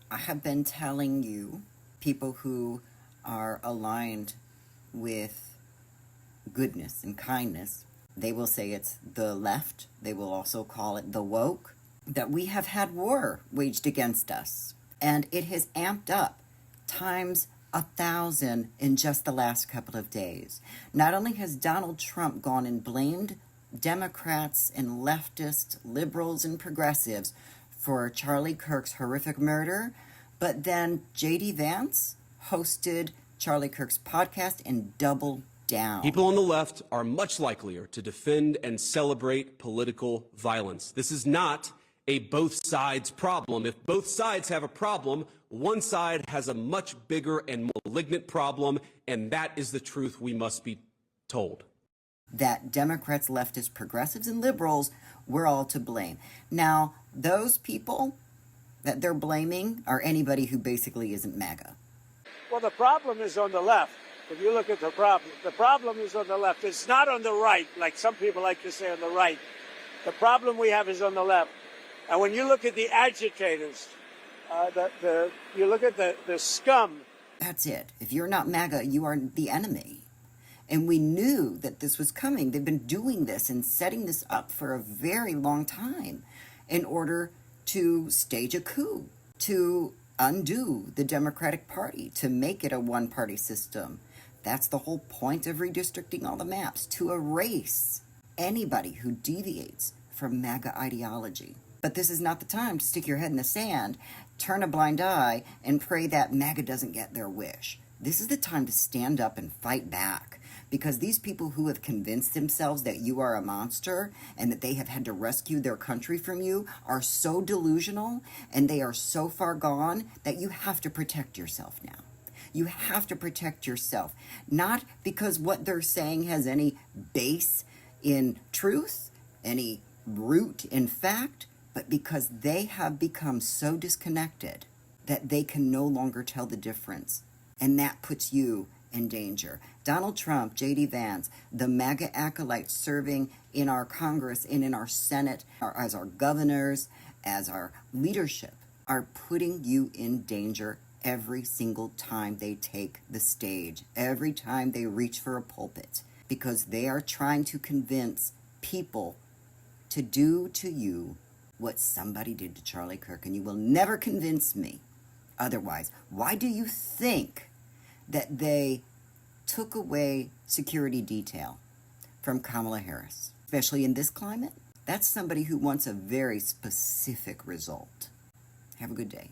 I have been telling you, people who are aligned with goodness and kindness, they will say it's the left, they will also call it the woke, that we have had war waged against us. And it has amped up times 1,000 in just the last couple of days. Not only has Donald Trump gone and blamed Democrats and leftists, liberals and progressives for Charlie Kirk's horrific murder, but then J.D. Vance hosted Charlie Kirk's podcast and doubled down. People on the left are much likelier to defend and celebrate political violence. This is not a both sides problem. If both sides have a problem, one side has a much bigger and malignant problem, and that is the truth we must be told. That Democrats, leftists, progressives, and liberals were all to blame. Now, those people that they're blaming are anybody who basically isn't MAGA. Well, the problem is on the left. If you look at the problem is on the left. It's not on the right, like some people like to say on the right. The problem we have is on the left. And when you look at the agitators, you look at the scum. That's it. If you're not MAGA, you are the enemy. And we knew that this was coming. They've been doing this and setting this up for a very long time in order to stage a coup, to undo the Democratic Party, to make it a one-party system. That's the whole point of redistricting all the maps, to erase anybody who deviates from MAGA ideology. But this is not the time to stick your head in the sand, turn a blind eye, and pray that MAGA doesn't get their wish. This is the time to stand up and fight back, because these people who have convinced themselves that you are a monster and that they have had to rescue their country from you are so delusional and they are so far gone that you have to protect yourself now. You have to protect yourself, not because what they're saying has any base in truth, any root in fact, but because they have become so disconnected that they can no longer tell the difference. And that puts you in danger. Donald Trump, J.D. Vance, the MAGA acolytes serving in our Congress and in our Senate, as our governors, as our leadership, are putting you in danger every single time they take the stage, every time they reach for a pulpit, because they are trying to convince people to do to you what somebody did to Charlie Kirk, and you will never convince me otherwise. Why do you think that they took away security detail from Kamala Harris, especially in this climate? That's somebody who wants a very specific result. Have a good day.